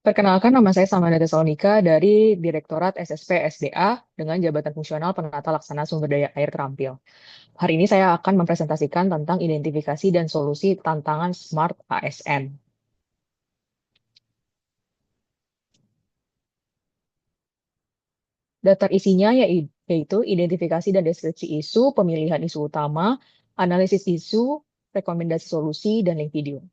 Perkenalkan, nama saya Samanda Tesalonika dari Direktorat SSP SDA dengan jabatan fungsional penata laksana sumber daya air terampil. Hari ini saya akan mempresentasikan tentang identifikasi dan solusi tantangan Smart ASN. Daftar isinya yaitu identifikasi dan deskripsi isu, pemilihan isu utama, analisis isu, rekomendasi solusi, dan link video.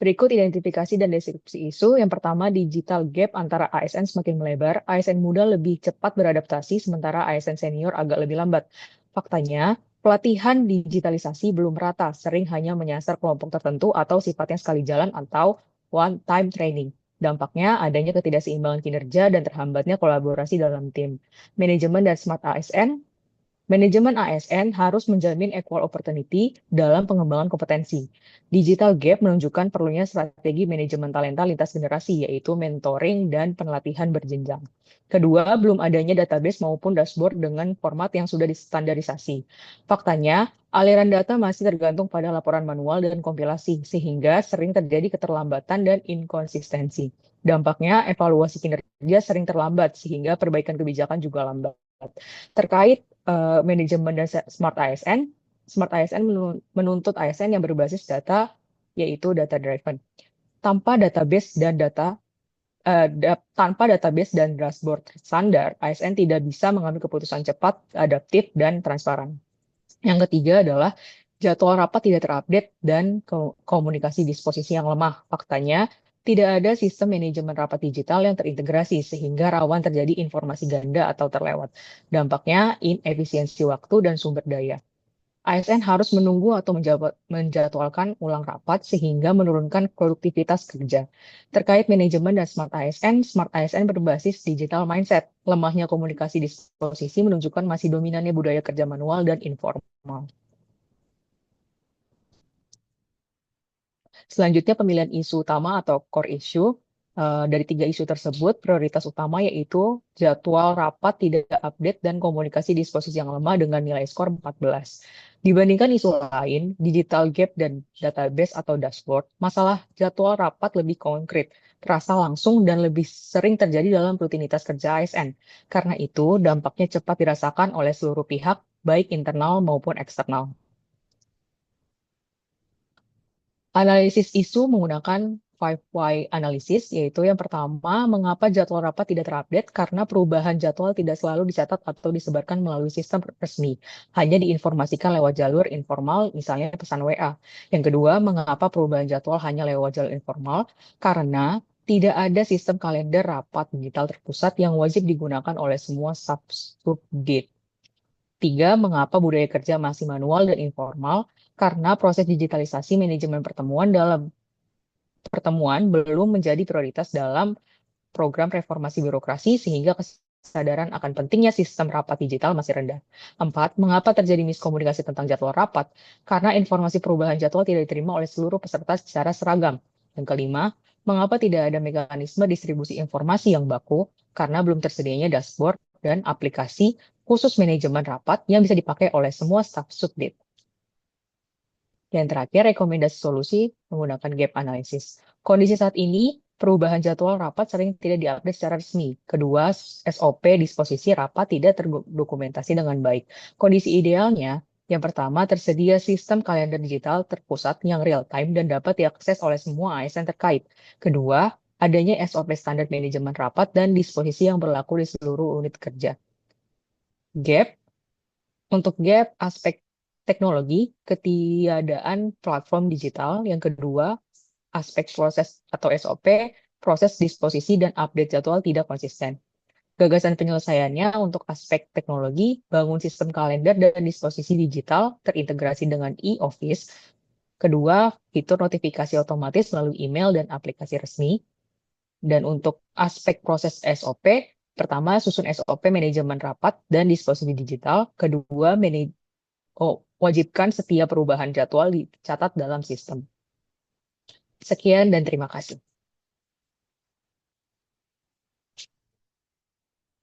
Berikut identifikasi dan deskripsi isu. Yang pertama, digital gap antara ASN semakin melebar. ASN muda lebih cepat beradaptasi, sementara ASN senior agak lebih lambat. Faktanya, pelatihan digitalisasi belum rata, sering hanya menyasar kelompok tertentu atau sifatnya sekali jalan atau one-time training. Dampaknya adanya ketidakseimbangan kinerja dan terhambatnya kolaborasi dalam tim. Manajemen dan smart ASN. Manajemen ASN harus menjamin equal opportunity dalam pengembangan kompetensi. Digital Gap menunjukkan perlunya strategi manajemen talenta lintas generasi, yaitu mentoring dan pelatihan berjenjang. Kedua, belum adanya database maupun dashboard dengan format yang sudah distandarisasi. Faktanya, aliran data masih tergantung pada laporan manual dan kompilasi, sehingga sering terjadi keterlambatan dan inkonsistensi. Dampaknya, evaluasi kinerja sering terlambat, sehingga perbaikan kebijakan juga lambat. Terkait manajemen dan smart ASN, smart ASN menuntut ASN yang berbasis data, yaitu data driven. Tanpa database dan dashboard standar, ASN tidak bisa mengambil keputusan cepat, adaptif, dan transparan. Yang ketiga adalah jadwal rapat tidak terupdate dan komunikasi disposisi yang lemah. Faktanya, tidak ada sistem manajemen rapat digital yang terintegrasi sehingga rawan terjadi informasi ganda atau terlewat. Dampaknya inefisiensi waktu dan sumber daya. ASN harus menunggu atau menjadwalkan ulang rapat sehingga menurunkan produktivitas kerja. Terkait manajemen dan Smart ASN berbasis digital mindset. Lemahnya komunikasi disposisi menunjukkan masih dominannya budaya kerja manual dan informal. Selanjutnya, pemilihan isu utama atau core issue. Dari tiga isu tersebut, prioritas utama yaitu jadwal rapat tidak update dan komunikasi disposisi yang lemah dengan nilai skor 14. Dibandingkan isu lain, digital gap dan database atau dashboard, masalah jadwal rapat lebih konkret, terasa langsung dan lebih sering terjadi dalam rutinitas kerja ASN. Karena itu, dampaknya cepat dirasakan oleh seluruh pihak, baik internal maupun eksternal. Analisis isu menggunakan 5 why analysis, yaitu yang pertama, mengapa jadwal rapat tidak terupdate karena perubahan jadwal tidak selalu dicatat atau disebarkan melalui sistem resmi, hanya diinformasikan lewat jalur informal, misalnya pesan WA. Yang kedua, mengapa perubahan jadwal hanya lewat jalur informal? Karena tidak ada sistem kalender rapat digital terpusat yang wajib digunakan oleh semua subdit. Tiga, mengapa budaya kerja masih manual dan informal? Karena proses digitalisasi manajemen pertemuan belum menjadi prioritas dalam program reformasi birokrasi sehingga kesadaran akan pentingnya sistem rapat digital masih rendah. Empat, mengapa terjadi miskomunikasi tentang jadwal rapat? Karena informasi perubahan jadwal tidak diterima oleh seluruh peserta secara seragam. Yang kelima, mengapa tidak ada mekanisme distribusi informasi yang baku? Karena belum tersedianya dashboard dan aplikasi khusus manajemen rapat yang bisa dipakai oleh semua staf subdit. Yang terakhir, rekomendasi solusi menggunakan gap analysis. Kondisi saat ini, perubahan jadwal rapat sering tidak diupdate secara resmi. Kedua, SOP disposisi rapat tidak terdokumentasi dengan baik. Kondisi idealnya, yang pertama, tersedia sistem kalender digital terpusat yang real-time dan dapat diakses oleh semua ASN terkait. Kedua, adanya SOP standar manajemen rapat dan disposisi yang berlaku di seluruh unit kerja. Gap Untuk gap, aspek teknologi, ketiadaan platform digital. Yang kedua, aspek proses atau SOP, proses disposisi dan update jadwal tidak konsisten. Gagasan penyelesaiannya untuk aspek teknologi, bangun sistem kalender dan disposisi digital terintegrasi dengan e-office. Kedua, fitur notifikasi otomatis melalui email dan aplikasi resmi. Dan untuk aspek proses SOP, pertama, susun SOP manajemen rapat dan disposisi digital. Kedua, wajibkan setiap perubahan jadwal dicatat dalam sistem. Sekian dan terima kasih.